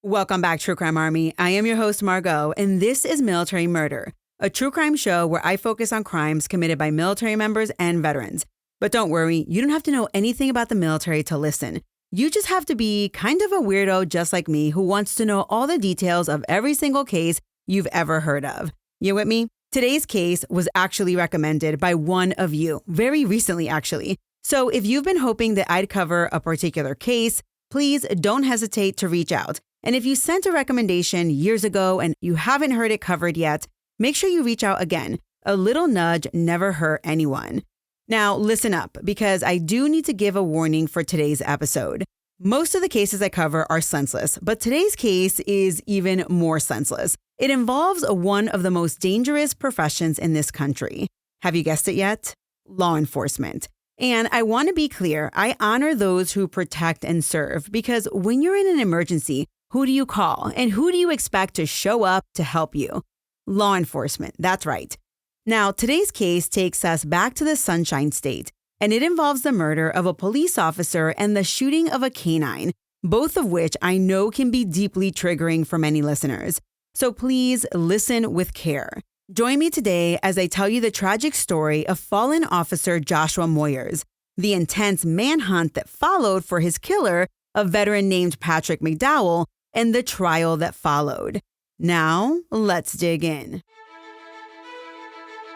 Welcome back, True Crime Army. I am your host, Margot, and this is Military Murder, a true crime show where I focus on crimes committed by military members and veterans. But don't worry, you don't have to know anything about the military to listen. You just have to be kind of a weirdo just like me who wants to know all the details of every single case you've ever heard of. You with me? Today's case was actually recommended by one of you, very recently actually. So if you've been hoping that I'd cover a particular case, please don't hesitate to reach out. And if you sent a recommendation years ago and you haven't heard it covered yet, make sure you reach out again. A little nudge never hurt anyone. Now, listen up, because I do need to give a warning for today's episode. Most of the cases I cover are senseless, but today's case is even more senseless. It involves one of the most dangerous professions in this country. Have you guessed it yet? Law enforcement. And I want to be clear, I honor those who protect and serve, because when you're in an emergency, who do you call and who do you expect to show up to help you? Law enforcement, that's right. Now, today's case takes us back to the Sunshine State, and it involves the murder of a police officer and the shooting of a canine, both of which I know can be deeply triggering for many listeners. So please listen with care. Join me today as I tell you the tragic story of fallen officer Joshua Moyers, the intense manhunt that followed for his killer, a veteran named Patrick McDowell, and the trial that followed. Now, let's dig in.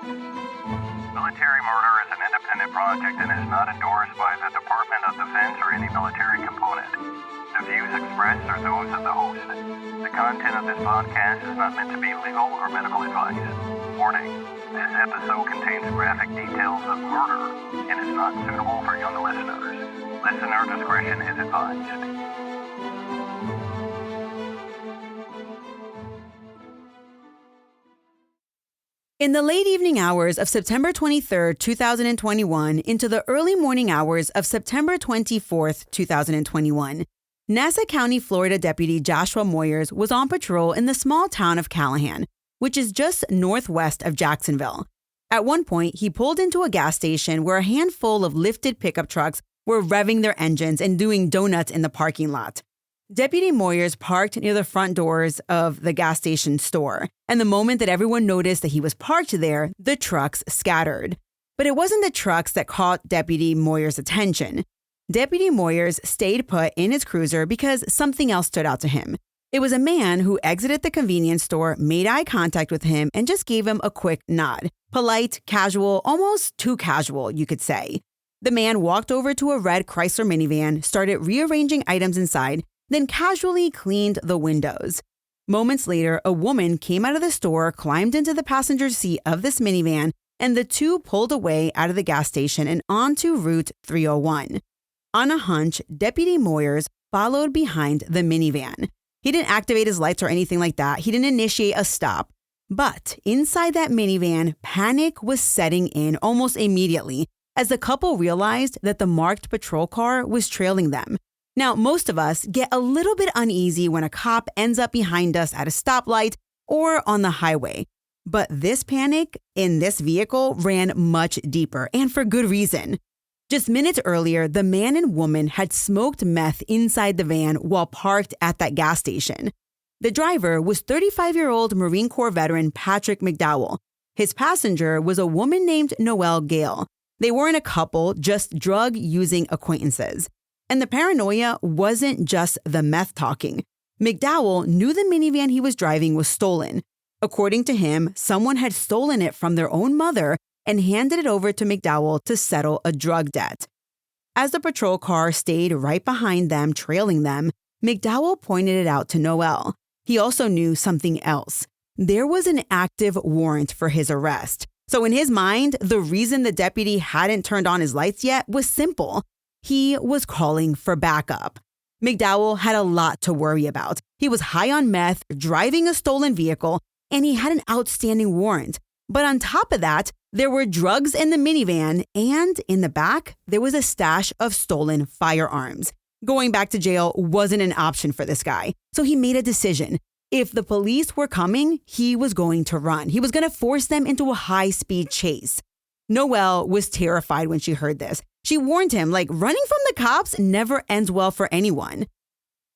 Military murder is an independent project and is not endorsed by the Department of Defense or any military component. The views expressed are those of the host. The content of this podcast is not meant to be legal or medical advice. Warning, this episode contains graphic details of murder and is not suitable for young listeners. Listener discretion is advised. In the late evening hours of September 23, 2021, into the early morning hours of September 24, 2021, Nassau County, Florida Deputy Joshua Moyers was on patrol in the small town of Callahan, which is just northwest of Jacksonville. At one point, he pulled into a gas station where a handful of lifted pickup trucks were revving their engines and doing donuts in the parking lot. Deputy Moyers parked near the front doors of the gas station store, and the moment that everyone noticed that he was parked there, the trucks scattered. But it wasn't the trucks that caught Deputy Moyers' attention. Deputy Moyers stayed put in his cruiser because something else stood out to him. It was a man who exited the convenience store, made eye contact with him, and just gave him a quick nod. Polite, casual, almost too casual, you could say. The man walked over to a red Chrysler minivan, started rearranging items inside, then casually cleaned the windows. Moments later, a woman came out of the store, climbed into the passenger seat of this minivan, and the two pulled away out of the gas station and onto Route 301. On a hunch, Deputy Moyers followed behind the minivan. He didn't activate his lights or anything like that. He didn't initiate a stop. But inside that minivan, panic was setting in almost immediately as the couple realized that the marked patrol car was trailing them. Now, most of us get a little bit uneasy when a cop ends up behind us at a stoplight or on the highway. But this panic in this vehicle ran much deeper, and for good reason. Just minutes earlier, the man and woman had smoked meth inside the van while parked at that gas station. The driver was 35-year-old Marine Corps veteran Patrick McDowell. His passenger was a woman named Noelle Gale. They weren't a couple, just drug-using acquaintances. And the paranoia wasn't just the meth talking. McDowell knew the minivan he was driving was stolen. According to him, someone had stolen it from their own mother and handed it over to McDowell to settle a drug debt. As the patrol car stayed right behind them, trailing them, McDowell pointed it out to Noelle. He also knew something else. There was an active warrant for his arrest. So in his mind, the reason the deputy hadn't turned on his lights yet was simple. He was calling for backup. McDowell had a lot to worry about. He was high on meth, driving a stolen vehicle, and he had an outstanding warrant. But on top of that, there were drugs in the minivan, and in the back, there was a stash of stolen firearms. Going back to jail wasn't an option for this guy, so he made a decision. If the police were coming, he was going to run. He was going to force them into a high-speed chase. Noelle was terrified when she heard this. She warned him, running from the cops never ends well for anyone.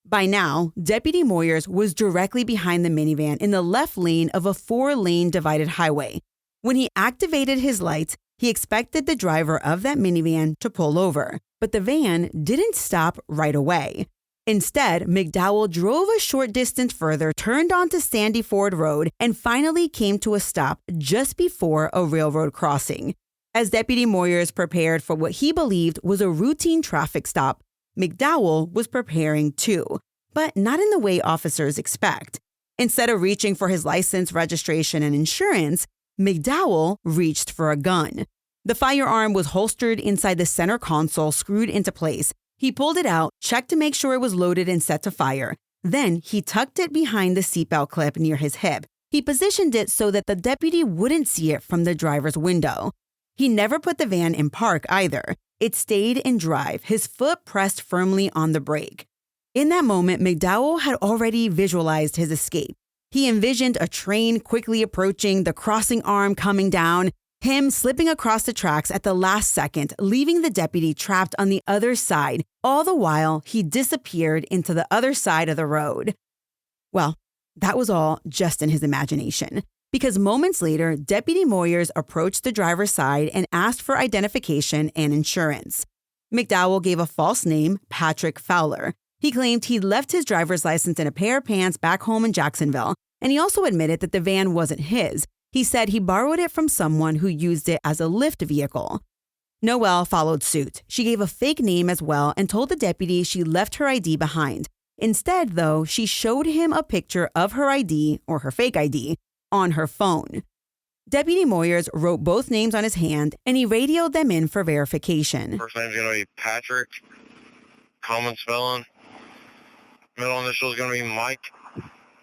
By now, Deputy Moyers was directly behind the minivan in the left lane of a 4-lane divided highway. When he activated his lights, he expected the driver of that minivan to pull over, but the van didn't stop right away. Instead, McDowell drove a short distance further, turned onto Sandy Ford Road, and finally came to a stop just before a railroad crossing. As Deputy Moyers prepared for what he believed was a routine traffic stop, McDowell was preparing too, but not in the way officers expect. Instead of reaching for his license, registration, and insurance, McDowell reached for a gun. The firearm was holstered inside the center console, screwed into place. He pulled it out, checked to make sure it was loaded and set to fire. Then he tucked it behind the seatbelt clip near his hip. He positioned it so that the deputy wouldn't see it from the driver's window. He never put the van in park either. It stayed in drive, his foot pressed firmly on the brake. In that moment, McDowell had already visualized his escape. He envisioned a train quickly approaching, the crossing arm coming down, him slipping across the tracks at the last second, leaving the deputy trapped on the other side. All the while, he disappeared into the other side of the road. Well, that was all just in his imagination, because moments later, Deputy Moyers approached the driver's side and asked for identification and insurance. McDowell gave a false name, Patrick Fowler. He claimed he'd left his driver's license in a pair of pants back home in Jacksonville, and he also admitted that the van wasn't his. He said he borrowed it from someone who used it as a lift vehicle. Noelle followed suit. She gave a fake name as well and told the deputy she left her ID behind. Instead, though, she showed him a picture of her ID, or her fake ID, on her phone. Deputy Moyers wrote both names on his hand, and he radioed them in for verification. First name's going to be Patrick, common spelling. Middle initial is going to be Mike.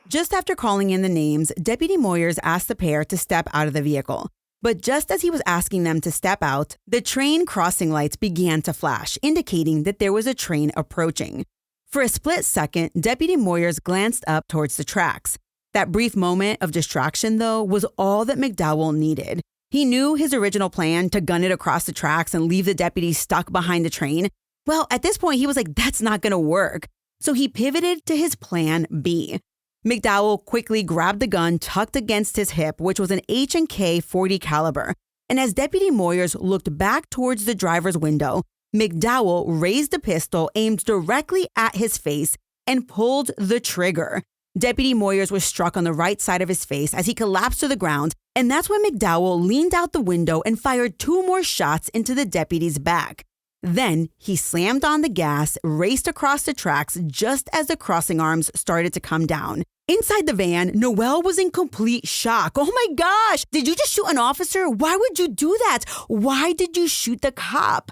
Just after calling in the names, Deputy Moyers asked the pair to step out of the vehicle. But just as he was asking them to step out, the train crossing lights began to flash, indicating that there was a train approaching. For a split second, Deputy Moyers glanced up towards the tracks. That brief moment of distraction, though, was all that McDowell needed. He knew his original plan to gun it across the tracks and leave the deputy stuck behind the train. Well, at this point, he was like, that's not going to work. So he pivoted to his plan B. McDowell quickly grabbed the gun tucked against his hip, which was an H&K .40 caliber. And as Deputy Moyers looked back towards the driver's window, McDowell raised the pistol, aimed directly at his face, and pulled the trigger. Deputy Moyers was struck on the right side of his face as he collapsed to the ground, and that's when McDowell leaned out the window and fired 2 more shots into the deputy's back. Then he slammed on the gas, raced across the tracks just as the crossing arms started to come down. Inside the van, Noelle was in complete shock. Oh my gosh, did you just shoot an officer? Why would you do that? Why did you shoot the cop?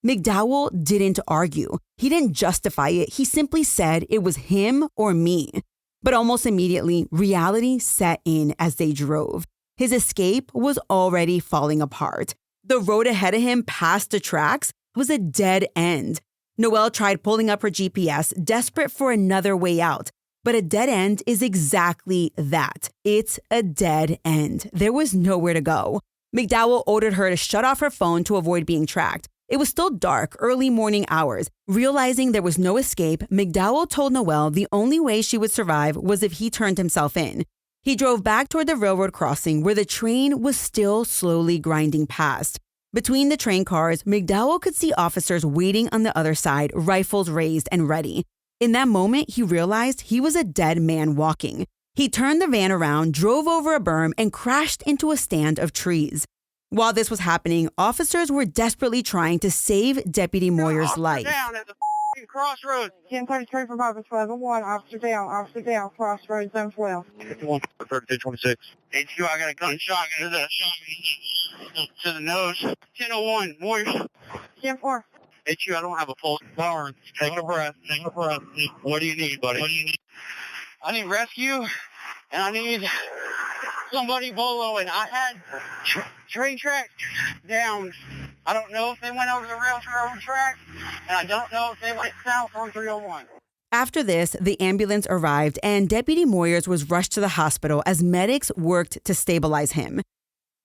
McDowell didn't argue. He didn't justify it. He simply said it was him or me. But almost immediately, reality set in as they drove. His escape was already falling apart. The road ahead of him past the tracks was a dead end. Noelle tried pulling up her GPS, desperate for another way out. But a dead end is exactly that. It's a dead end. There was nowhere to go. McDowell ordered her to shut off her phone to avoid being tracked. It was still dark, early morning hours. Realizing there was no escape, McDowell told Noelle the only way she would survive was if he turned himself in. He drove back toward the railroad crossing where the train was still slowly grinding past. Between the train cars, McDowell could see officers waiting on the other side, rifles raised and ready. In that moment, he realized he was a dead man walking. He turned the van around, drove over a berm, and crashed into a stand of trees. While this was happening, officers were desperately trying to save Deputy Moyers' life. Down at the crossroads. 1033 from Office 1, officer down, crossroads, zone 12. 3226. HQ, I got a gunshot to the nose. 1001, Moyers. 10-4. HQ, I don't have a full power. Take a breath. What do you need, buddy? I need rescue, and I need somebody below it. I had train tracks down. I don't know if they went over the railroad track, and I don't know if they went south on 301. After this, the ambulance arrived and Deputy Moyers was rushed to the hospital as medics worked to stabilize him.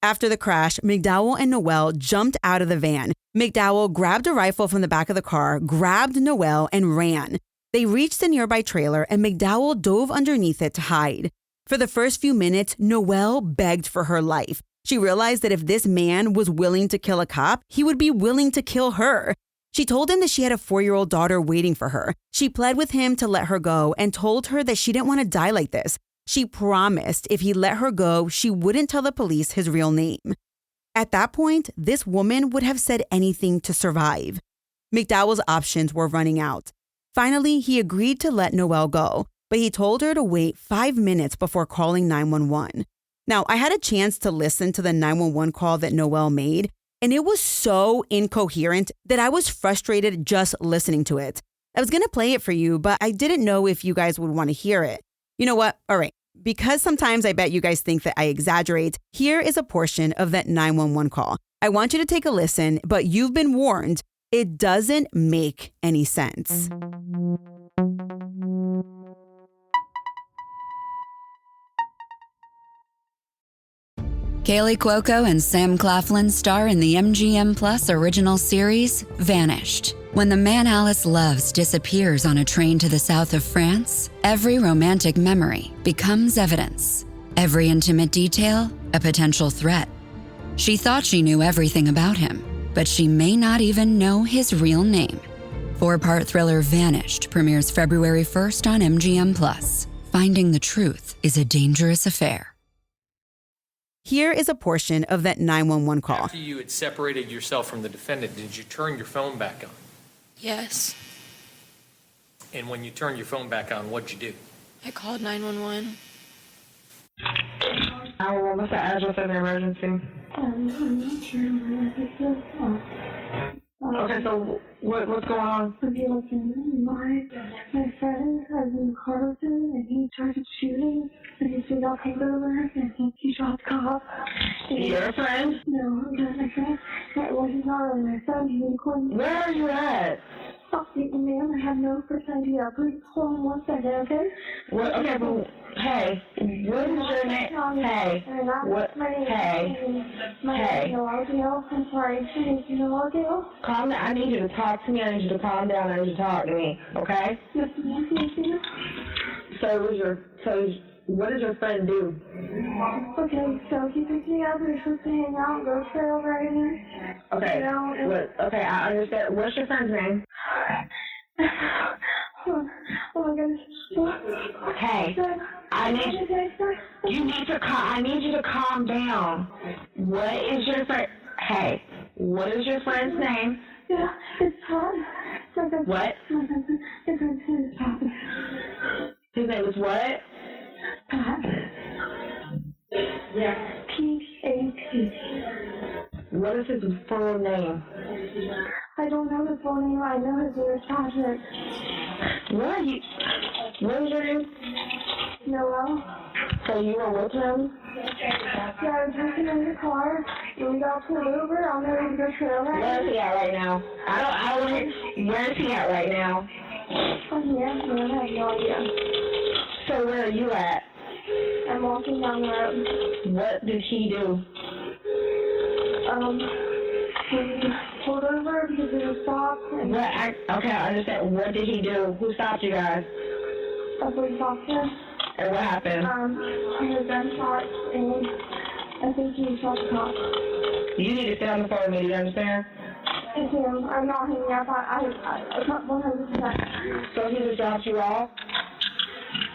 After the crash, McDowell and Noelle jumped out of the van. McDowell grabbed a rifle from the back of the car, grabbed Noelle, and ran. They reached a nearby trailer and McDowell dove underneath it to hide. For the first few minutes, Noelle begged for her life. She realized that if this man was willing to kill a cop, he would be willing to kill her. She told him that she had a 4-year-old daughter waiting for her. She pled with him to let her go and told her that she didn't want to die like this. She promised if he let her go, she wouldn't tell the police his real name. At that point, this woman would have said anything to survive. McDowell's options were running out. Finally, he agreed to let Noelle go, but he told her to wait 5 minutes before calling 911. Now, I had a chance to listen to the 911 call that Noelle made, and it was so incoherent that I was frustrated just listening to it. I was going to play it for you, but I didn't know if you guys would want to hear it. You know what? All right. Because sometimes I bet you guys think that I exaggerate, here is a portion of that 911 call. I want you to take a listen, but you've been warned, it doesn't make any sense. Kaylee Cuoco and Sam Claflin star in the MGM Plus original series, Vanished. When the man Alice loves disappears on a train to the south of France, every romantic memory becomes evidence. Every intimate detail, a potential threat. She thought she knew everything about him, but she may not even know his real name. 4-part thriller Vanished premieres February 1st on MGM Plus. Finding the truth is a dangerous affair. Here is a portion of that 911 call. After you had separated yourself from the defendant, did you turn your phone back on? Yes. And when you turned your phone back on, what'd you do? I called 911. What's the address of the emergency? I'm not sure where this is. Okay, so what's going on? Okay, listen, my friend has been car with him, and he started shooting, and he said, I'll come over, and he shot the cop. Your friend? No, not my friend. Well, he's not really my friend, he's in court. Where are you at? Stop speaking, ma'am, I have no first idea. Please hold on 1 second, okay? What? Okay, but hey, what is your name? Hey, what? My name Hey, is Noelle. I'm sorry, my name is Noelle. calm down. I need you to talk to me. I need you to calm down. I need you to talk to me, okay? Yes, ma'am, yes, ma'am. So what does your friend do? Okay, so he picked me up, we were supposed to hang out, go trail right in there. Okay, You know, and- okay, I understand. What's your friend's name? Oh my goodness. Hey, I need you to calm down. What is your friend? Hey, what is your friend's name? Yeah, it's Todd. What? My husband, his name is Pat. His name is what? Pat. P-A-T. What is his full name? I don't know his full name. I know his name is Patrick. What is your name? Noelle. So you were with him? Yeah, I was working in the car, and we got pulled over on the way to go trail Where ride. is he at right now? I don't want. Where is he at right now? Oh, yeah, I have no idea. So where are you at? I'm walking down the road. What did he do? He pulled over because we were stopped, and Okay, I understand. What did he do? Who stopped you guys? a police officer. And what happened? He was gunshots, and I think he shot the cop. You need to stay on the phone with me. Do you understand? Yes, ma'am. I'm not hanging up. I got 100%. So he just dropped you off?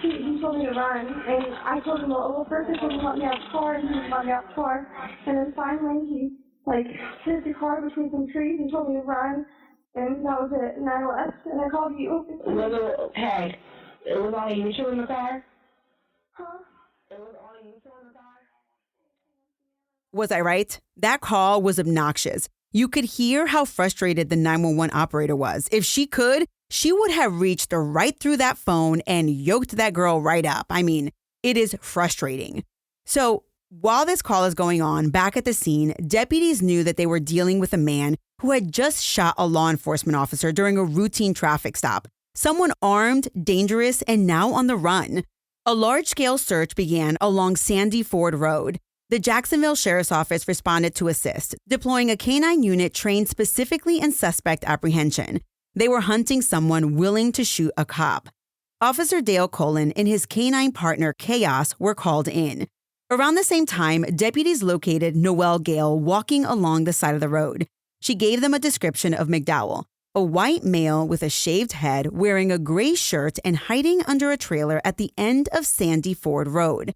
He told me to run, and I told him, well, first I told him to let me out the car, and he didn't let me out the car. And then finally, he, hid the car between some trees and told me to run, and that was it. And I left, and I called you. Hey, it was only you two in the car? Huh? It was only you two in the car? Was I right? That call was obnoxious. You could hear how frustrated the 911 operator was. If she could, she would have reached right through that phone and yoked that girl right up. I mean, it is frustrating. So while this call is going on, back at the scene, deputies knew that they were dealing with a man who had just shot a law enforcement officer during a routine traffic stop. Someone armed, dangerous, and now on the run. A large-scale search began along Sandy Ford Road. The Jacksonville Sheriff's Office responded to assist, deploying a canine unit trained specifically in suspect apprehension. They were hunting someone willing to shoot a cop. Officer Dale Cullen and his canine partner Chaos were called in. Around the same time, deputies located Noelle Gale walking along the side of the road. She gave them a description of McDowell, a white male with a shaved head wearing a gray shirt and hiding under a trailer at the end of Sandy Ford Road.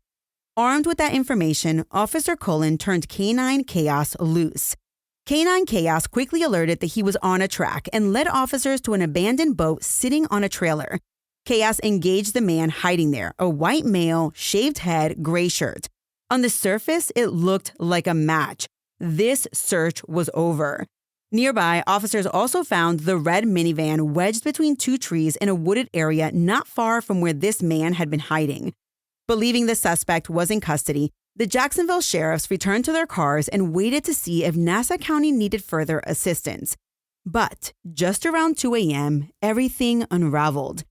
Armed with that information, Officer Cullen turned Canine Chaos loose. Canine Chaos quickly alerted that he was on a track and led officers to an abandoned boat sitting on a trailer. Chaos engaged the man hiding there, a white male, shaved head, gray shirt. On the surface, it looked like a match. This search was over. Nearby, officers also found the red minivan wedged between two trees in a wooded area not far from where this man had been hiding. Believing the suspect was in custody, the Jacksonville sheriffs returned to their cars and waited to see if Nassau County needed further assistance. But just around 2 a.m., everything unraveled.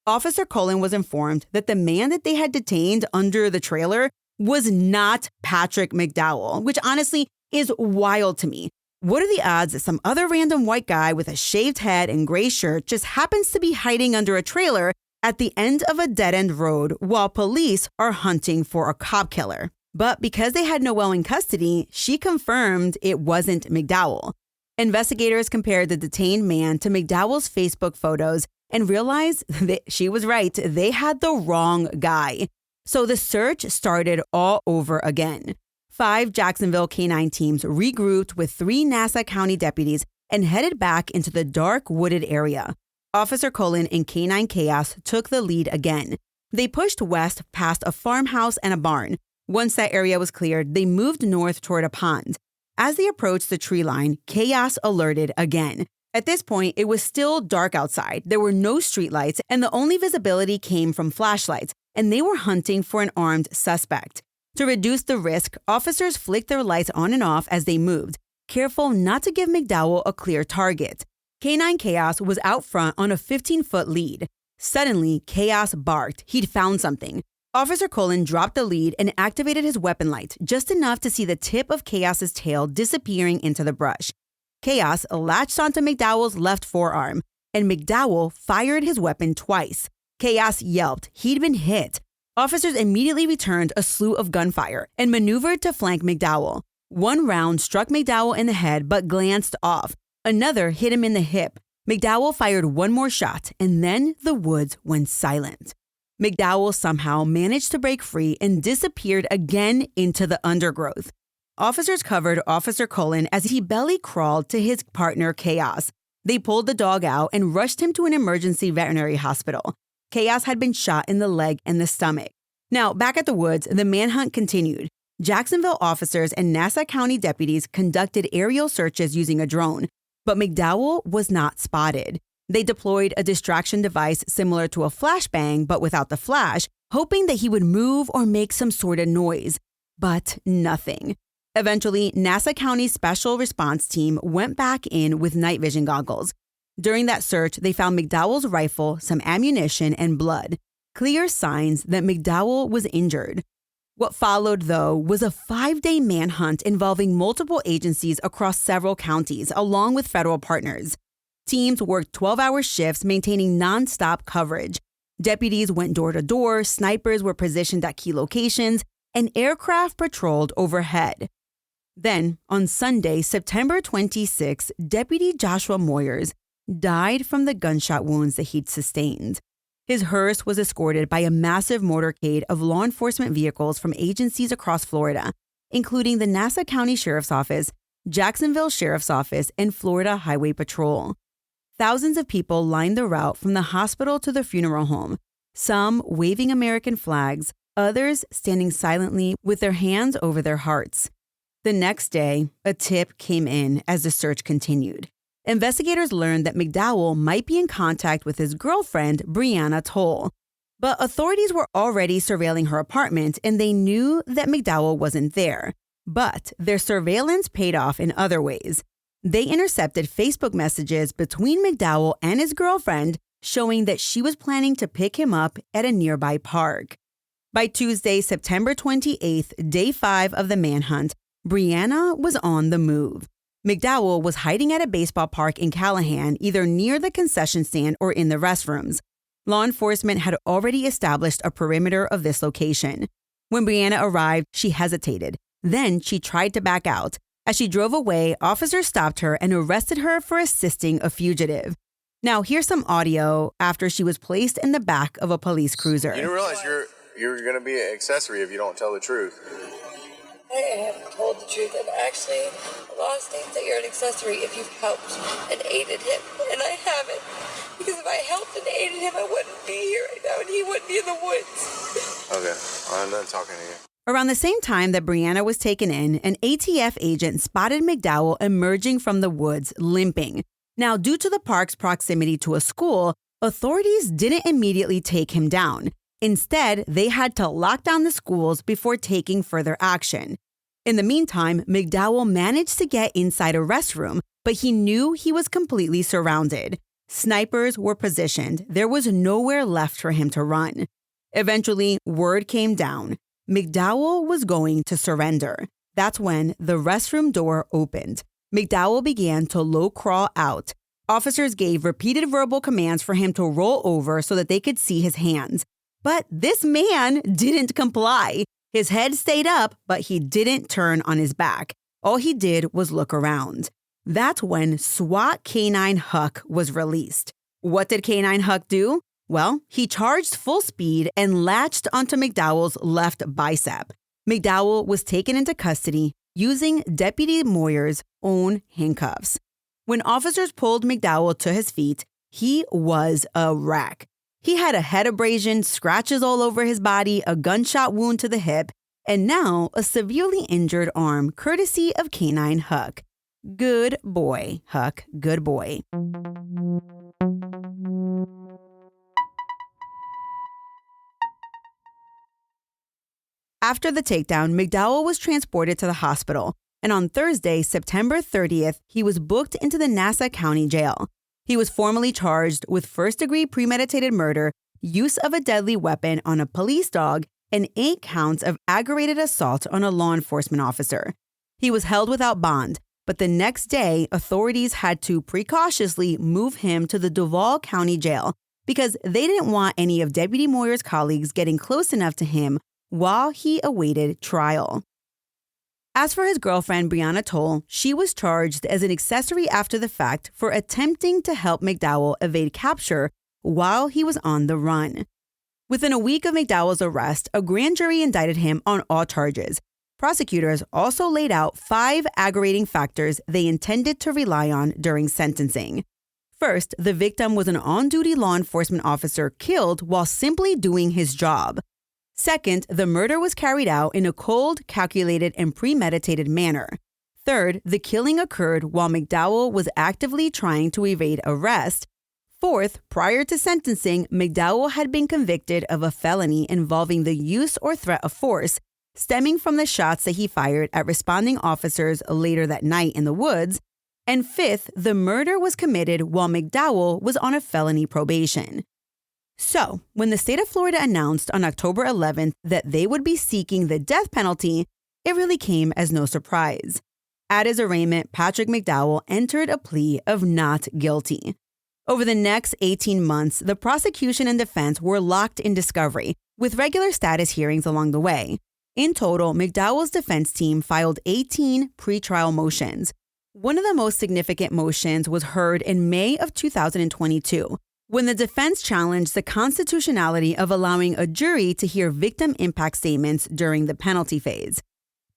Officer Cullen was informed that the man that they had detained under the trailer was not Patrick McDowell, which honestly is wild to me. What are the odds that some other random white guy with a shaved head and gray shirt just happens to be hiding under a trailer at the end of a dead-end road while police are hunting for a cop killer? But because they had Noelle in custody, she confirmed it wasn't McDowell. Investigators compared the detained man to McDowell's Facebook photos and realized that she was right. They had the wrong guy. So the search started all over again. 5 Jacksonville canine teams regrouped with 3 Nassau County deputies and headed back into the dark wooded area. Officer Cullen and Canine Chaos took the lead again. They pushed west past a farmhouse and a barn. Once that area was cleared, they moved north toward a pond. As they approached the tree line, Chaos alerted again. At this point, it was still dark outside. There were no streetlights, and the only visibility came from flashlights, and they were hunting for an armed suspect. To reduce the risk, officers flicked their lights on and off as they moved, careful not to give McDowell a clear target. Canine Chaos was out front on a 15-foot lead. Suddenly, Chaos barked. He'd found something. Officer Cullen dropped the lead and activated his weapon light, just enough to see the tip of Chaos's tail disappearing into the brush. Chaos latched onto McDowell's left forearm, and McDowell fired his weapon twice. Chaos yelped. He'd been hit. Officers immediately returned a slew of gunfire and maneuvered to flank McDowell. One round struck McDowell in the head but glanced off. Another hit him in the hip. McDowell fired one more shot, and then the woods went silent. McDowell somehow managed to break free and disappeared again into the undergrowth. Officers covered Officer Cullen as he belly crawled to his partner Chaos. They pulled the dog out and rushed him to an emergency veterinary hospital. Chaos had been shot in the leg and the stomach. Now, back at the woods, the manhunt continued. Jacksonville officers and Nassau County deputies conducted aerial searches using a drone, but McDowell was not spotted. They deployed a distraction device similar to a flashbang, but without the flash, hoping that he would move or make some sort of noise. But nothing. Eventually, Nassau County's Special Response Team went back in with night vision goggles. During that search, they found McDowell's rifle, some ammunition, and blood. Clear signs that McDowell was injured. What followed, though, was a 5-day manhunt involving multiple agencies across several counties, along with federal partners. Teams worked 12-hour shifts, maintaining nonstop coverage. Deputies went door to door, snipers were positioned at key locations, and aircraft patrolled overhead. Then, on Sunday, September 26, Deputy Joshua Moyers died from the gunshot wounds that he'd sustained. His hearse was escorted by a massive motorcade of law enforcement vehicles from agencies across Florida, including the Nassau County Sheriff's Office, Jacksonville Sheriff's Office, and Florida Highway Patrol. Thousands of people lined the route from the hospital to the funeral home, some waving American flags, others standing silently with their hands over their hearts. The next day, a tip came in as the search continued. Investigators learned that McDowell might be in contact with his girlfriend, Brianna Toll. But authorities were already surveilling her apartment, and they knew that McDowell wasn't there. But their surveillance paid off in other ways. They intercepted Facebook messages between McDowell and his girlfriend, showing that she was planning to pick him up at a nearby park. By Tuesday, September 28th, day 5 of the manhunt, Brianna was on the move. McDowell was hiding at a baseball park in Callahan, either near the concession stand or in the restrooms. Law enforcement had already established a perimeter of this location. When Brianna arrived, she hesitated. Then she tried to back out. As she drove away, officers stopped her and arrested her for assisting a fugitive. Now, here's some audio after she was placed in the back of a police cruiser. You don't realize you're going to be an accessory if you don't tell the truth. I haven't told the truth. And actually, the law states that you're an accessory if you've helped and aided him. And I haven't. Because if I helped and aided him, I wouldn't be here right now and he wouldn't be in the woods. Okay, I'm done talking to you. Around the same time that Brianna was taken in, an ATF agent spotted McDowell emerging from the woods, limping. Now, due to the park's proximity to a school, authorities didn't immediately take him down. Instead, they had to lock down the schools before taking further action. In the meantime, McDowell managed to get inside a restroom, but he knew he was completely surrounded. Snipers were positioned. There was nowhere left for him to run. Eventually, word came down. McDowell was going to surrender. That's when the restroom door opened. McDowell began to low crawl out. Officers gave repeated verbal commands for him to roll over so that they could see his hands. But this man didn't comply. His head stayed up, but he didn't turn on his back. All he did was look around. That's when SWAT K-9 Huck was released. What did K-9 Huck do? Well, he charged full speed and latched onto McDowell's left bicep. McDowell was taken into custody using Deputy Moyers' own handcuffs. When officers pulled McDowell to his feet, he was a wreck. He had a head abrasion, scratches all over his body, a gunshot wound to the hip, and now a severely injured arm, courtesy of K-9 Huck. Good boy, Huck, good boy. After the takedown, McDowell was transported to the hospital, and on Thursday, September 30th, he was booked into the Nassau County Jail. He was formally charged with first-degree premeditated murder, use of a deadly weapon on a police dog, and 8 counts of aggravated assault on a law enforcement officer. He was held without bond, but the next day, authorities had to precautiously move him to the Duval County Jail because they didn't want any of Deputy Moyers' colleagues getting close enough to him while he awaited trial. As for his girlfriend, Brianna Toll, she was charged as an accessory after the fact for attempting to help McDowell evade capture while he was on the run. Within a week of McDowell's arrest, a grand jury indicted him on all charges. Prosecutors also laid out 5 aggravating factors they intended to rely on during sentencing. First, the victim was an on-duty law enforcement officer killed while simply doing his job. Second, the murder was carried out in a cold, calculated, and premeditated manner. Third, the killing occurred while McDowell was actively trying to evade arrest. Fourth, prior to sentencing, McDowell had been convicted of a felony involving the use or threat of force, stemming from the shots that he fired at responding officers later that night in the woods. And fifth, the murder was committed while McDowell was on a felony probation. So, when the state of Florida announced on October 11th that they would be seeking the death penalty, it really came as no surprise. At his arraignment, Patrick McDowell entered a plea of not guilty. Over the next 18 months, the prosecution and defense were locked in discovery, with regular status hearings along the way. In total, McDowell's defense team filed 18 pretrial motions. One of the most significant motions was heard in May of 2022, when the defense challenged the constitutionality of allowing a jury to hear victim impact statements during the penalty phase.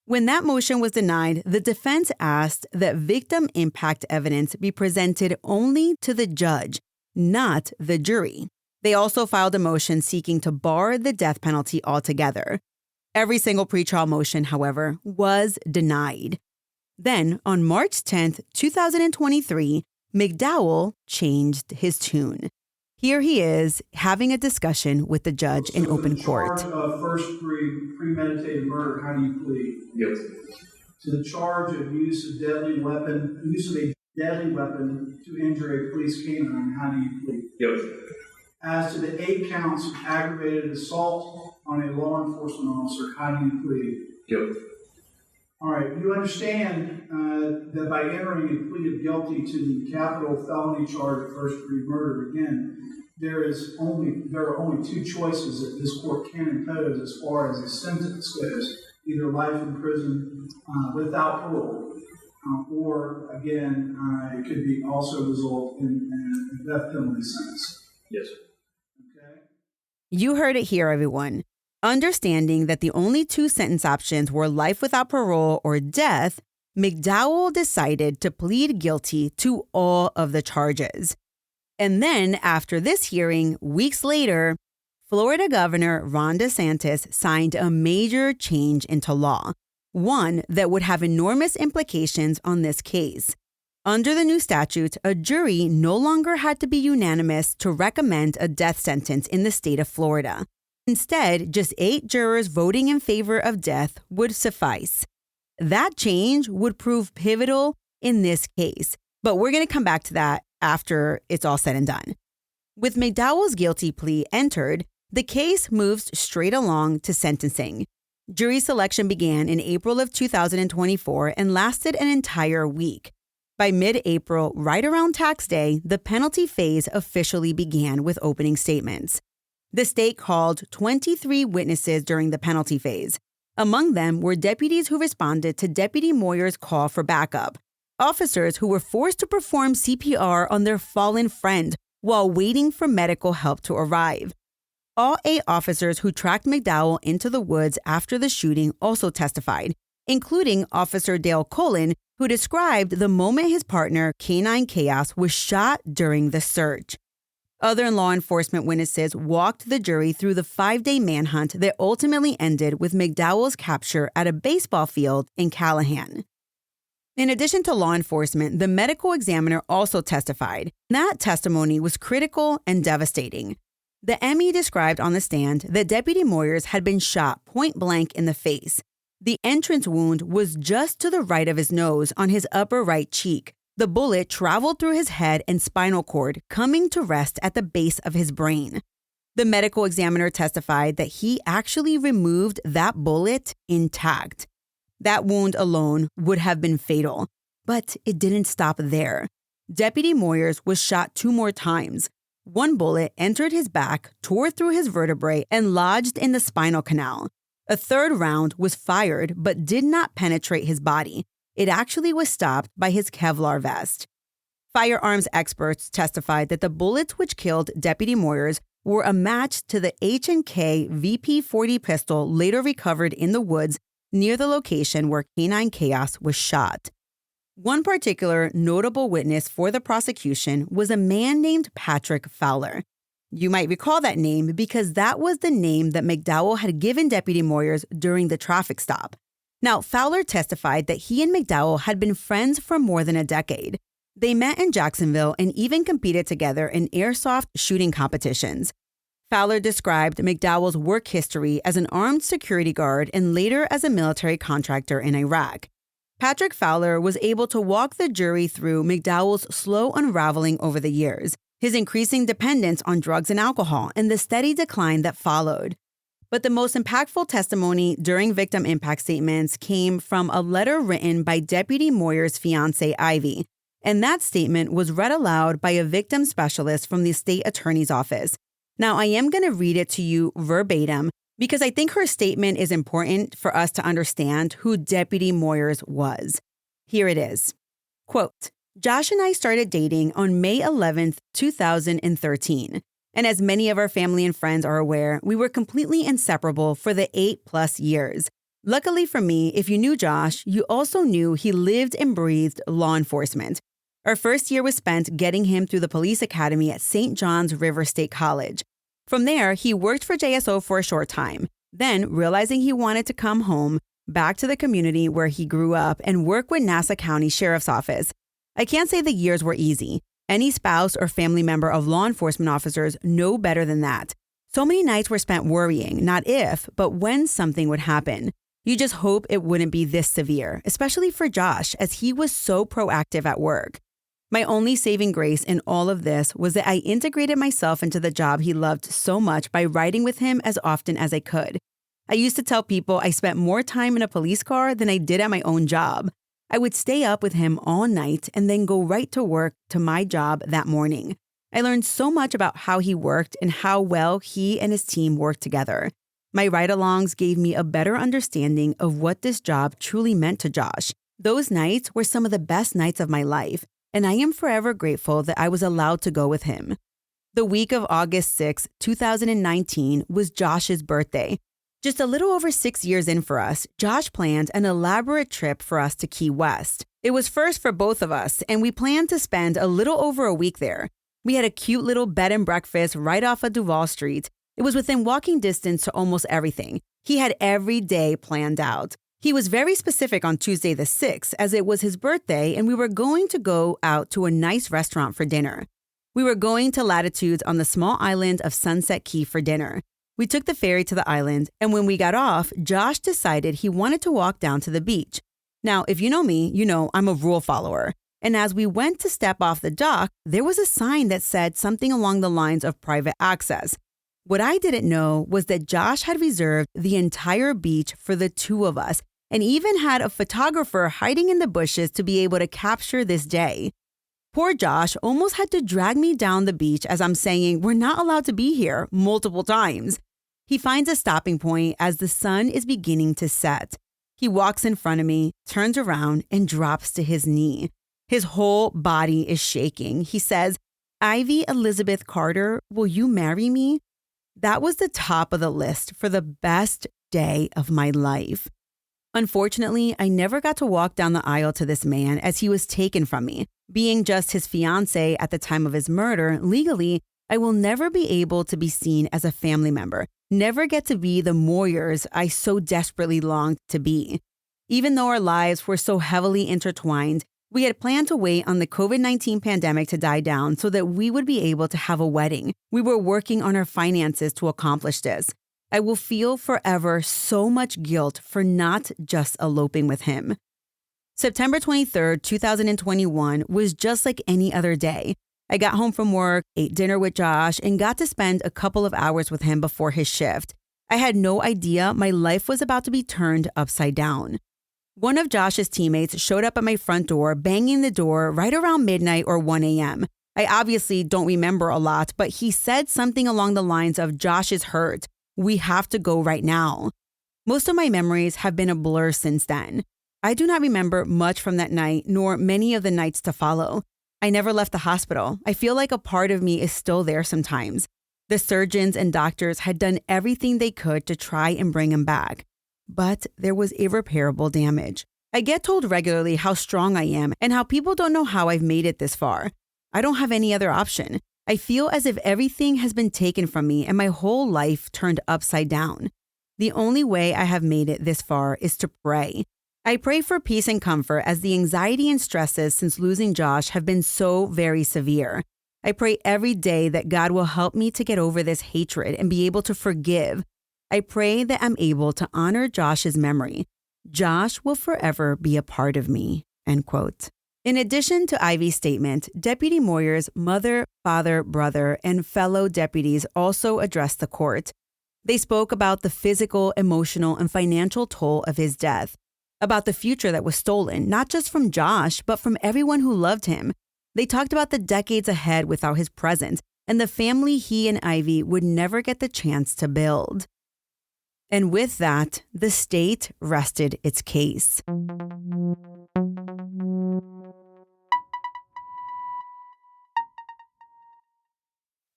When that motion was denied, the defense asked that victim impact evidence be presented only to the judge, not the jury. They also filed a motion seeking to bar the death penalty altogether. Every single pretrial motion, however, was denied. Then, on March 10th, 2023, McDowell changed his tune. Here he is having a discussion with the judge in open court. To the charge of first-degree premeditated murder, how do you plead? Guilty. To the charge of use of a deadly weapon to injure a police canine, how do you plead? Guilty. As to the 8 counts of aggravated assault on a law enforcement officer, how do you plead? Guilty. All right, you understand that by entering a plea of guilty to the capital felony charge of first-degree murder, again, there are only two choices that this court can impose as far as a sentence goes: either life in prison without parole, or again, it could be also result in a death penalty sentence. Yes. Okay. You heard it here, everyone. Understanding that the only two sentence options were life without parole or death, McDowell decided to plead guilty to all of the charges. And then, after this hearing, weeks later, Florida Governor Ron DeSantis signed a major change into law, one that would have enormous implications on this case. Under the new statute, a jury no longer had to be unanimous to recommend a death sentence in the state of Florida. Instead, just 8 jurors voting in favor of death would suffice. That change would prove pivotal in this case, but we're going to come back to that after it's all said and done. With McDowell's guilty plea entered, the case moves straight along to sentencing. Jury selection began in April of 2024 and lasted an entire week. By mid-April, right around tax day, the penalty phase officially began with opening statements. The state called 23 witnesses during the penalty phase. Among them were deputies who responded to Deputy Moyers' call for backup, officers who were forced to perform CPR on their fallen friend while waiting for medical help to arrive. All 8 officers who tracked McDowell into the woods after the shooting also testified, including Officer Dale Cullen, who described the moment his partner, Canine Chaos, was shot during the search. Other law enforcement witnesses walked the jury through the 5-day manhunt that ultimately ended with McDowell's capture at a baseball field in Callahan. In addition to law enforcement, the medical examiner also testified. That testimony was critical and devastating. The ME described on the stand that Deputy Moyers had been shot point blank in the face. The entrance wound was just to the right of his nose on his upper right cheek. The bullet traveled through his head and spinal cord, coming to rest at the base of his brain. The medical examiner testified that he actually removed that bullet intact. That wound alone would have been fatal, but it didn't stop there. Deputy Moyers was shot 2 more times. One bullet entered his back, tore through his vertebrae, and lodged in the spinal canal. A 3rd round was fired but did not penetrate his body. It actually was stopped by his Kevlar vest. Firearms experts testified that the bullets which killed Deputy Moyers were a match to the H&K VP-40 pistol later recovered in the woods near the location where Canine Chaos was shot. One particular notable witness for the prosecution was a man named Patrick Fowler. You might recall that name because that was the name that McDowell had given Deputy Moyers during the traffic stop. Now, Fowler testified that he and McDowell had been friends for more than a decade. They met in Jacksonville and even competed together in airsoft shooting competitions. Fowler described McDowell's work history as an armed security guard and later as a military contractor in Iraq. Patrick Fowler was able to walk the jury through McDowell's slow unraveling over the years, his increasing dependence on drugs and alcohol, and the steady decline that followed. But the most impactful testimony during victim impact statements came from a letter written by Deputy Moyers' fiancée, Ivy, and that statement was read aloud by a victim specialist from the state attorney's office. Now, I am going to read it to you verbatim because I think her statement is important for us to understand who Deputy Moyers was. Here it is. Quote, "Josh and I started dating on May 11th, 2013. And as many of our family and friends are aware, we were completely inseparable for the 8+ years. Luckily for me, if you knew Josh, you also knew he lived and breathed law enforcement. Our first year was spent getting him through the police academy at St. John's River State College. From there, he worked for JSO for a short time. Then, realizing he wanted to come home, back to the community where he grew up and work with Nassau County Sheriff's Office. I can't say the years were easy. Any spouse or family member of law enforcement officers know better than that. So many nights were spent worrying, not if, but when something would happen. You just hope it wouldn't be this severe, especially for Josh, as he was so proactive at work. My only saving grace in all of this was that I integrated myself into the job he loved so much by riding with him as often as I could. I used to tell people I spent more time in a police car than I did at my own job. I would stay up with him all night and then go right to work to my job that morning. I learned so much about how he worked and how well he and his team worked together. My ride-alongs gave me a better understanding of what this job truly meant to Josh. Those nights were some of the best nights of my life, and I am forever grateful that I was allowed to go with him. The week of August 6, 2019 was Josh's birthday. Just a little over 6 years in for us, Josh planned an elaborate trip for us to Key West. It was first for both of us, and we planned to spend a little over a week there. We had a cute little bed and breakfast right off of Duval Street. It was within walking distance to almost everything. He had every day planned out. He was very specific on Tuesday the 6th, as it was his birthday, and we were going to go out to a nice restaurant for dinner. We were going to Latitudes on the small island of Sunset Key for dinner. We took the ferry to the island, and when we got off, Josh decided he wanted to walk down to the beach. Now, if you know me, you know I'm a rule follower. And as we went to step off the dock, there was a sign that said something along the lines of private access. What I didn't know was that Josh had reserved the entire beach for the two of us and even had a photographer hiding in the bushes to be able to capture this day. Poor Josh almost had to drag me down the beach as I'm saying, "We're not allowed to be here," multiple times. He finds a stopping point as the sun is beginning to set. He walks in front of me, turns around, and drops to his knee. His whole body is shaking. He says, "Ivy Elizabeth Carter, will you marry me?" That was the top of the list for the best day of my life. Unfortunately, I never got to walk down the aisle to this man as he was taken from me. Being just his fiancé at the time of his murder, legally, I will never be able to be seen as a family member, never get to be the Moyers I so desperately longed to be. Even though our lives were so heavily intertwined, we had planned to wait on the COVID-19 pandemic to die down so that we would be able to have a wedding. We were working on our finances to accomplish this. I will feel forever so much guilt for not just eloping with him. September 23rd, 2021 was just like any other day. I got home from work, ate dinner with Josh, and got to spend a couple of hours with him before his shift. I had no idea my life was about to be turned upside down. One of Josh's teammates showed up at my front door, banging the door right around midnight or 1 a.m. I obviously don't remember a lot, but he said something along the lines of, "Josh is hurt. We have to go right now." Most of my memories have been a blur since then. I do not remember much from that night, nor many of the nights to follow. I never left the hospital. I feel like a part of me is still there sometimes. The surgeons and doctors had done everything they could to try and bring him back. But there was irreparable damage. I get told regularly how strong I am and how people don't know how I've made it this far. I don't have any other option. I feel as if everything has been taken from me and my whole life turned upside down. The only way I have made it this far is to pray. I pray for peace and comfort as the anxiety and stresses since losing Josh have been so very severe. I pray every day that God will help me to get over this hatred and be able to forgive. I pray that I'm able to honor Josh's memory. Josh will forever be a part of me, end quote. In addition to Ivy's statement, Deputy Moyers' mother, father, brother, and fellow deputies also addressed the court. They spoke about the physical, emotional, and financial toll of his death, about the future that was stolen, not just from Josh, but from everyone who loved him. They talked about the decades ahead without his presence and the family he and Ivy would never get the chance to build. And with that, the state rested its case.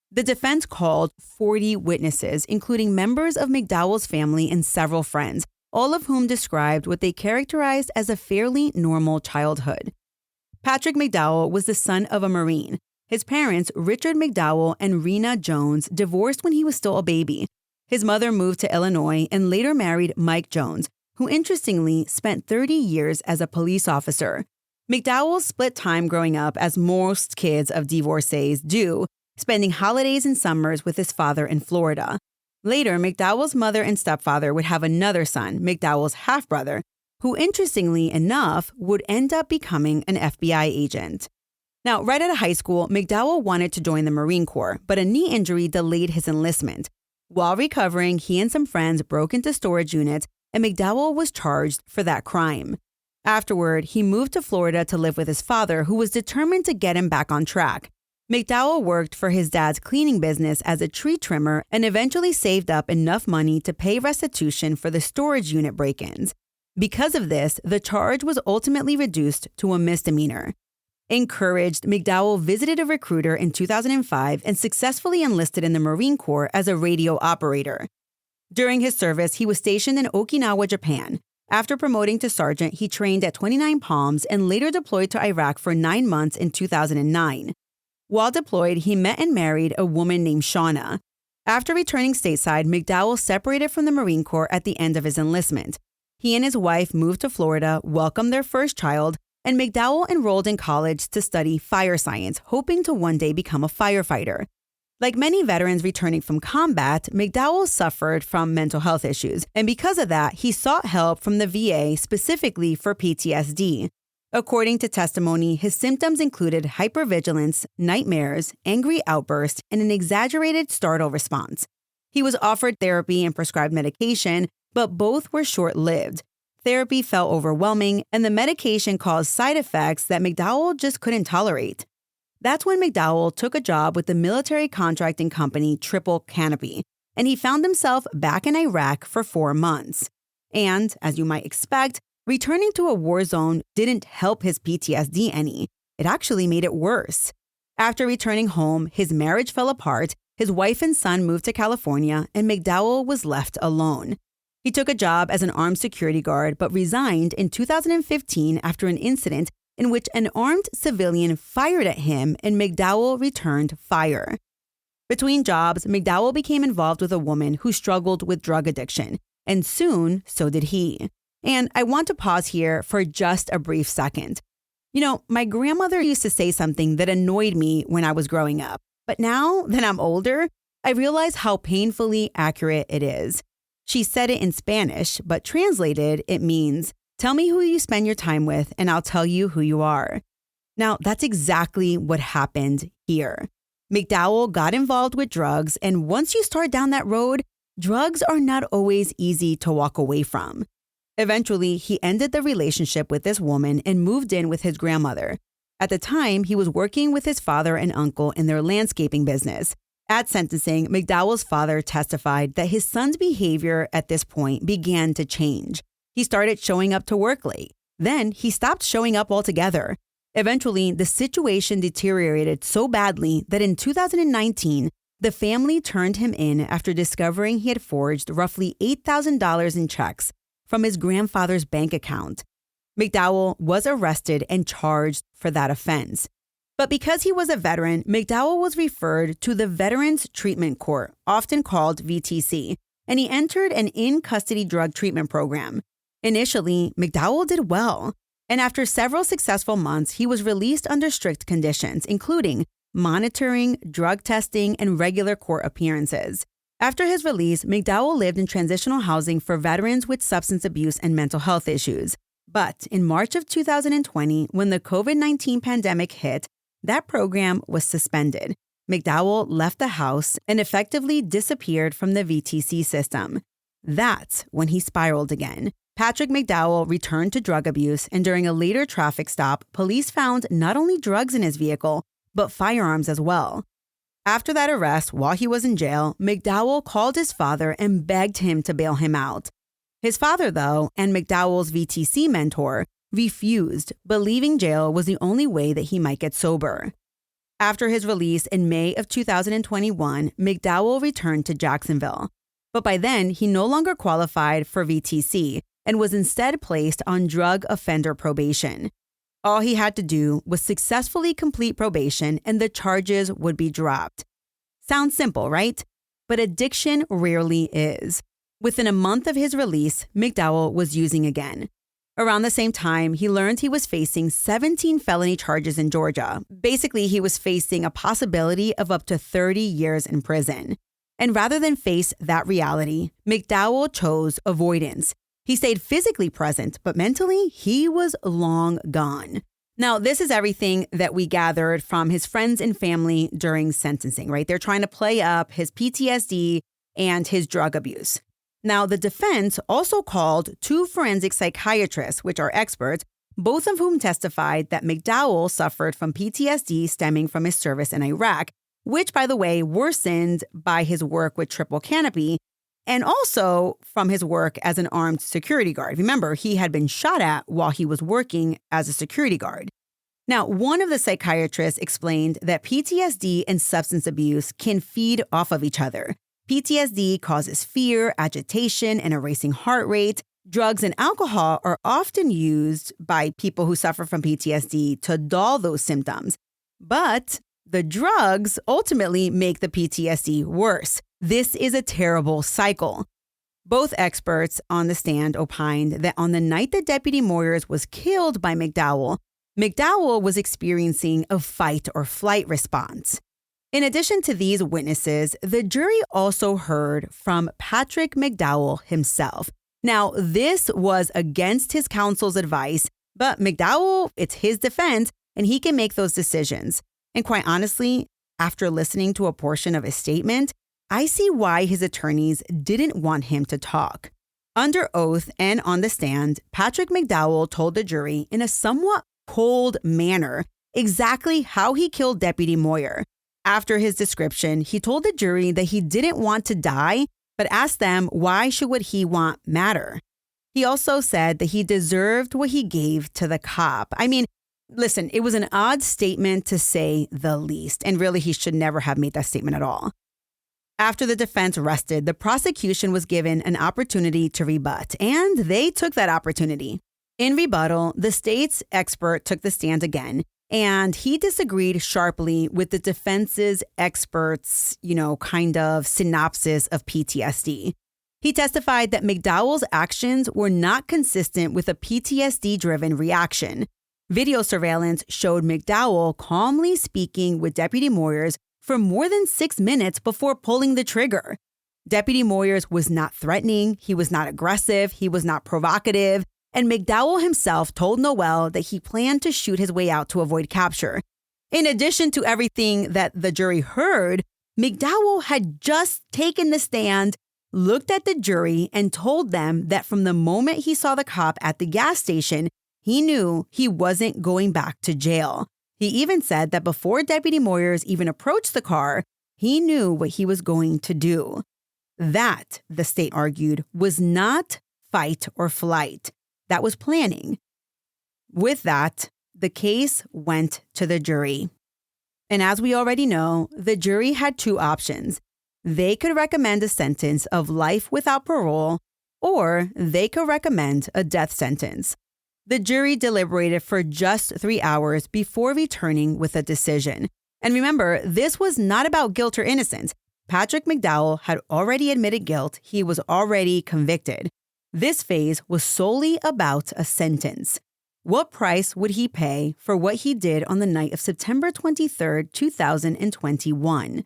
The defense called 40 witnesses, including members of McDowell's family and several friends, all of whom described what they characterized as a fairly normal childhood. Patrick McDowell was the son of a Marine. His parents, Richard McDowell and Rena Jones, divorced when he was still a baby. His mother moved to Illinois and later married Mike Jones, who interestingly spent 30 years as a police officer. McDowell split time growing up as most kids of divorcees do, spending holidays and summers with his father in Florida. Later, McDowell's mother and stepfather would have another son, McDowell's half-brother, who interestingly enough would end up becoming an FBI agent. Now, right out of high school, McDowell wanted to join the Marine Corps, but a knee injury delayed his enlistment. While recovering, he and some friends broke into storage units, and McDowell was charged for that crime. Afterward, he moved to Florida to live with his father, who was determined to get him back on track. McDowell worked for his dad's cleaning business as a tree trimmer and eventually saved up enough money to pay restitution for the storage unit break-ins. Because of this, the charge was ultimately reduced to a misdemeanor. Encouraged, McDowell visited a recruiter in 2005 and successfully enlisted in the Marine Corps as a radio operator. During his service, he was stationed in Okinawa, Japan. After promoting to sergeant, he trained at 29 Palms and later deployed to Iraq for 9 months in 2009. While deployed, he met and married a woman named Shauna. After returning stateside, McDowell separated from the Marine Corps at the end of his enlistment. He and his wife moved to Florida, welcomed their first child, and McDowell enrolled in college to study fire science, hoping to one day become a firefighter. Like many veterans returning from combat, McDowell suffered from mental health issues, and because of that, he sought help from the VA specifically for PTSD. According to testimony, his symptoms included hypervigilance, nightmares, angry outbursts, and an exaggerated startle response. He was offered therapy and prescribed medication, but both were short-lived. Therapy felt overwhelming, and the medication caused side effects that McDowell just couldn't tolerate. That's when McDowell took a job with the military contracting company Triple Canopy, and he found himself back in Iraq for 4 months. And, as you might expect, returning to a war zone didn't help his PTSD any. It actually made it worse. After returning home, his marriage fell apart, his wife and son moved to California, and McDowell was left alone. He took a job as an armed security guard, but resigned in 2015 after an incident in which an armed civilian fired at him and McDowell returned fire. Between jobs, McDowell became involved with a woman who struggled with drug addiction, and soon so did he. And I want to pause here for just a brief second. You know, my grandmother used to say something that annoyed me when I was growing up, but now that I'm older, I realize how painfully accurate it is. She said it in Spanish, but translated, it means, "Tell me who you spend your time with, and I'll tell you who you are." Now, that's exactly what happened here. McDowell got involved with drugs, and once you start down that road, drugs are not always easy to walk away from. Eventually, he ended the relationship with this woman and moved in with his grandmother. At the time, he was working with his father and uncle in their landscaping business. At sentencing, McDowell's father testified that his son's behavior at this point began to change. He started showing up to work late. Then he stopped showing up altogether. Eventually, the situation deteriorated so badly that in 2019, the family turned him in after discovering he had forged roughly $8,000 in checks from his grandfather's bank account. McDowell was arrested and charged for that offense. But because he was a veteran, McDowell was referred to the Veterans Treatment Court, often called VTC, and he entered an in-custody drug treatment program. Initially, McDowell did well, and after several successful months, he was released under strict conditions, including monitoring, drug testing, and regular court appearances. After his release, McDowell lived in transitional housing for veterans with substance abuse and mental health issues. But in March of 2020, when the COVID-19 pandemic hit, that program was suspended. McDowell left the house and effectively disappeared from the VTC system. That's when he spiraled again. Patrick McDowell returned to drug abuse, and during a later traffic stop, police found not only drugs in his vehicle, but firearms as well. After that arrest, while he was in jail, McDowell called his father and begged him to bail him out. His father, though, and McDowell's VTC mentor, refused, believing jail was the only way that he might get sober. After his release in May of 2021, McDowell returned to Jacksonville. But by then, he no longer qualified for VTC and was instead placed on drug offender probation. All he had to do was successfully complete probation and the charges would be dropped. Sounds simple, right? But addiction rarely is. Within a month of his release, McDowell was using again. Around the same time, he learned he was facing 17 felony charges in Georgia. Basically, he was facing a possibility of up to 30 years in prison. And rather than face that reality, McDowell chose avoidance. He stayed physically present, but mentally, he was long gone. Now, this is everything that we gathered from his friends and family during sentencing, right? They're trying to play up his PTSD and his drug abuse. Now, the defense also called 2 forensic psychiatrists, which are experts, both of whom testified that McDowell suffered from PTSD stemming from his service in Iraq, which, by the way, worsened by his work with Triple Canopy and also from his work as an armed security guard. Remember, he had been shot at while he was working as a security guard. Now, one of the psychiatrists explained that PTSD and substance abuse can feed off of each other. PTSD causes fear, agitation, and a racing heart rate. Drugs and alcohol are often used by people who suffer from PTSD to dull those symptoms. But the drugs ultimately make the PTSD worse. This is a terrible cycle. Both experts on the stand opined that on the night that Deputy Moyers was killed by McDowell, McDowell was experiencing a fight or flight response. In addition to these witnesses, the jury also heard from Patrick McDowell himself. Now, this was against his counsel's advice, but McDowell, it's his defense, and he can make those decisions. And quite honestly, after listening to a portion of his statement, I see why his attorneys didn't want him to talk. Under oath and on the stand, Patrick McDowell told the jury in a somewhat cold manner exactly how he killed Deputy Moyer. After his description, he told the jury that he didn't want to die, but asked them why should what he want matter. He also said that he deserved what he gave to the cop. I mean, listen, it was an odd statement to say the least, and really he should never have made that statement at all. After the defense rested, the prosecution was given an opportunity to rebut, and they took that opportunity. In rebuttal, the state's expert took the stand again, and he disagreed sharply with the defense's experts, kind of synopsis of PTSD. He testified that McDowell's actions were not consistent with a PTSD-driven reaction. Video surveillance showed McDowell calmly speaking with Deputy Moyers for more than 6 minutes before pulling the trigger. Deputy Moyers was not threatening, he was not aggressive, he was not provocative, and McDowell himself told Noel that he planned to shoot his way out to avoid capture. In addition to everything that the jury heard, McDowell had just taken the stand, looked at the jury, and told them that from the moment he saw the cop at the gas station, he knew he wasn't going back to jail. He even said that before Deputy Moyers even approached the car, he knew what he was going to do. That, the state argued, was not fight or flight. That was planning. With that, the case went to the jury. And as we already know, the jury had 2 options. They could recommend a sentence of life without parole, or they could recommend a death sentence. The jury deliberated for just 3 hours before returning with a decision. And remember, this was not about guilt or innocence. Patrick McDowell had already admitted guilt. He was already convicted. This phase was solely about a sentence. What price would he pay for what he did on the night of September 23rd, 2021?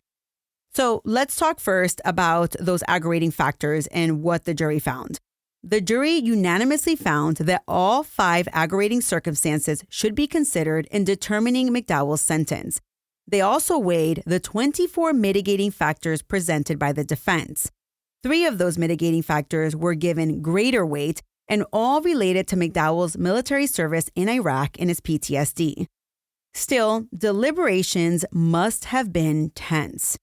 So let's talk first about those aggravating factors and what the jury found. The jury unanimously found that all 5 aggravating circumstances should be considered in determining McDowell's sentence. They also weighed the 24 mitigating factors presented by the defense. 3 of those mitigating factors were given greater weight and all related to McDowell's military service in Iraq and his PTSD. Still, deliberations must have been tense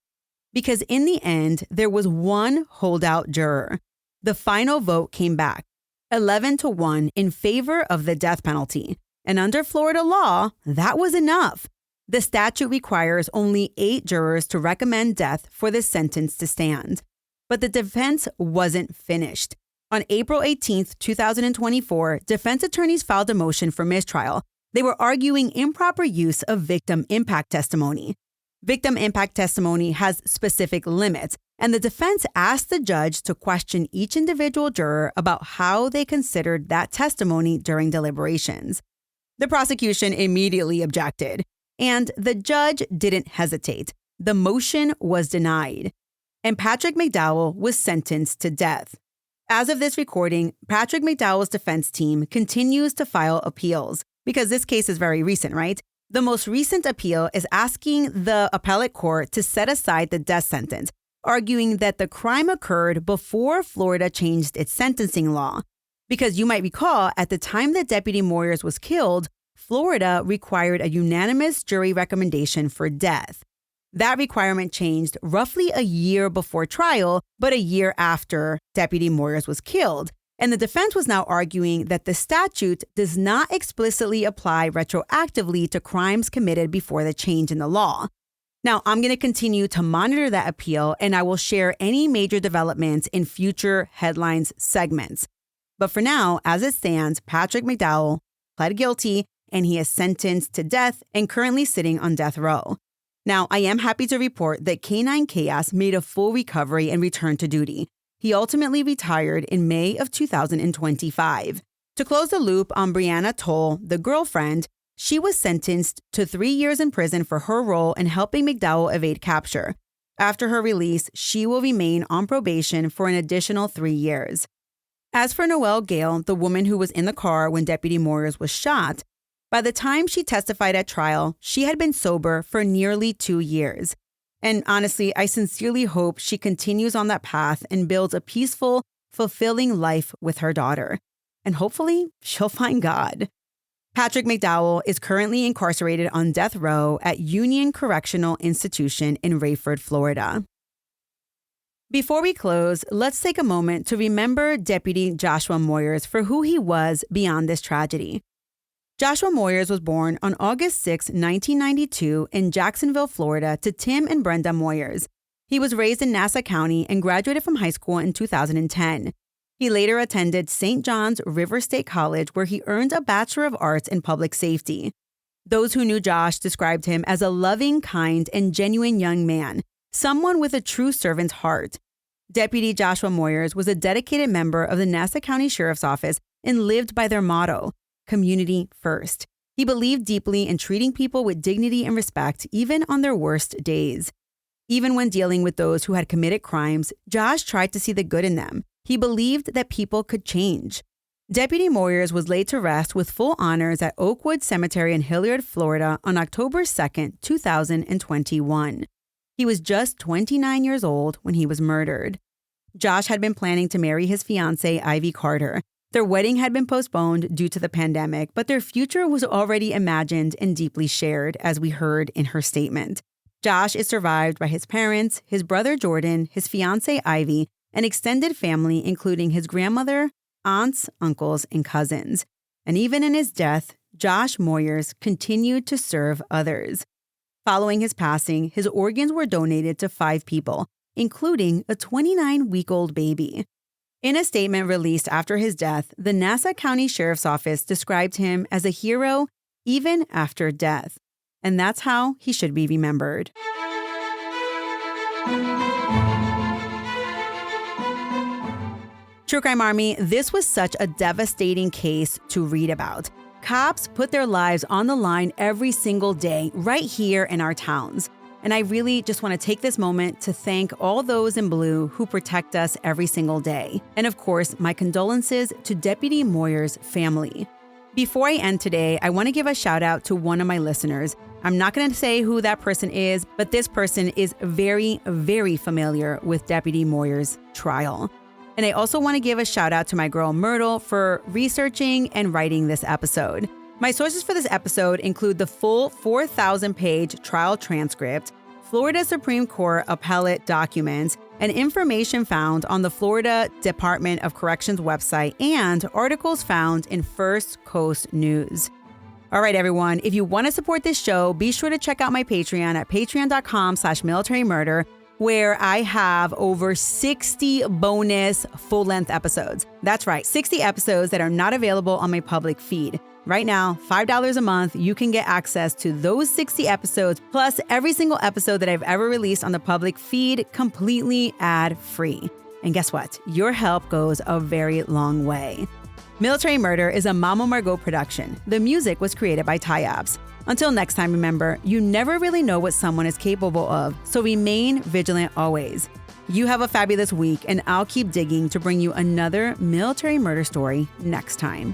because in the end, there was one holdout juror. The final vote came back, 11-1 in favor of the death penalty. And under Florida law, that was enough. The statute requires only 8 jurors to recommend death for the sentence to stand. But the defense wasn't finished. On April 18, 2024, defense attorneys filed a motion for mistrial. They were arguing improper use of victim impact testimony. Victim impact testimony has specific limits, and the defense asked the judge to question each individual juror about how they considered that testimony during deliberations. The prosecution immediately objected, and the judge didn't hesitate. The motion was denied, and Patrick McDowell was sentenced to death. As of this recording, Patrick McDowell's defense team continues to file appeals because this case is very recent, right? The most recent appeal is asking the appellate court to set aside the death sentence, arguing that the crime occurred before Florida changed its sentencing law. Because you might recall, at the time that Deputy Moyers was killed, Florida required a unanimous jury recommendation for death. That requirement changed roughly a year before trial, but a year after Deputy Moyers was killed. And the defense was now arguing that the statute does not explicitly apply retroactively to crimes committed before the change in the law. Now, I'm going to continue to monitor that appeal, and I will share any major developments in future headlines segments. But for now, as it stands, Patrick McDowell pled guilty, and he is sentenced to death and currently sitting on death row. Now, I am happy to report that K9 Chaos made a full recovery and returned to duty. He ultimately retired in May of 2025. To close the loop on Brianna Toll, the girlfriend, she was sentenced to 3 years in prison for her role in helping McDowell evade capture. After her release, she will remain on probation for an additional 3 years. As for Noelle Gale, the woman who was in the car when Deputy Moyers was shot, by the time she testified at trial, she had been sober for nearly 2 years. And honestly, I sincerely hope she continues on that path and builds a peaceful, fulfilling life with her daughter. And hopefully, she'll find God. Patrick McDowell is currently incarcerated on death row at Union Correctional Institution in Rayford, Florida. Before we close, let's take a moment to remember Deputy Joshua Moyers for who he was beyond this tragedy. Joshua Moyers was born on August 6, 1992 in Jacksonville, Florida to Tim and Brenda Moyers. He was raised in Nassau County and graduated from high school in 2010. He later attended St. John's River State College, where he earned a Bachelor of Arts in Public Safety. Those who knew Josh described him as a loving, kind, and genuine young man, someone with a true servant's heart. Deputy Joshua Moyers was a dedicated member of the Nassau County Sheriff's Office and lived by their motto, community first. He believed deeply in treating people with dignity and respect, even on their worst days. Even when dealing with those who had committed crimes, Josh tried to see the good in them. He believed that people could change. Deputy Moyers was laid to rest with full honors at Oakwood Cemetery in Hilliard, Florida on October 2, 2021. He was just 29 years old when he was murdered. Josh had been planning to marry his fiancée, Ivy Carter. Their wedding had been postponed due to the pandemic, but their future was already imagined and deeply shared, as we heard in her statement. Josh is survived by his parents, his brother Jordan, his fiancée Ivy, and extended family, including his grandmother, aunts, uncles, and cousins. And even in his death, Josh Moyers continued to serve others. Following his passing, his organs were donated to 5 people, including a 29-week-old baby. In a statement released after his death, the Nassau County Sheriff's Office described him as a hero even after death. And that's how he should be remembered. True Crime Army, this was such a devastating case to read about. Cops put their lives on the line every single day right here in our towns. And I really just want to take this moment to thank all those in blue who protect us every single day. And of course, my condolences to Deputy Moyers' family. Before I end today, I want to give a shout out to one of my listeners. I'm not going to say who that person is, but this person is very, very familiar with Deputy Moyers' trial. And I also want to give a shout out to my girl Myrtle for researching and writing this episode. My sources for this episode include the full 4,000-page trial transcript, Florida Supreme Court appellate documents, and information found on the Florida Department of Corrections website and articles found in First Coast News. All right, everyone, if you want to support this show, be sure to check out my Patreon at patreon.com/militarymurder, where I have over 60 bonus full-length episodes. That's right, 60 episodes that are not available on my public feed. Right now, $5 a month, you can get access to those 60 episodes, plus every single episode that I've ever released on the public feed, completely ad-free. And guess what? Your help goes a very long way. Military Murder is a Mama Margot production. The music was created by Tyabs. Until next time, remember, you never really know what someone is capable of, so remain vigilant always. You have a fabulous week, and I'll keep digging to bring you another military murder story next time.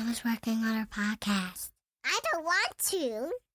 was working on our podcast. I don't want to.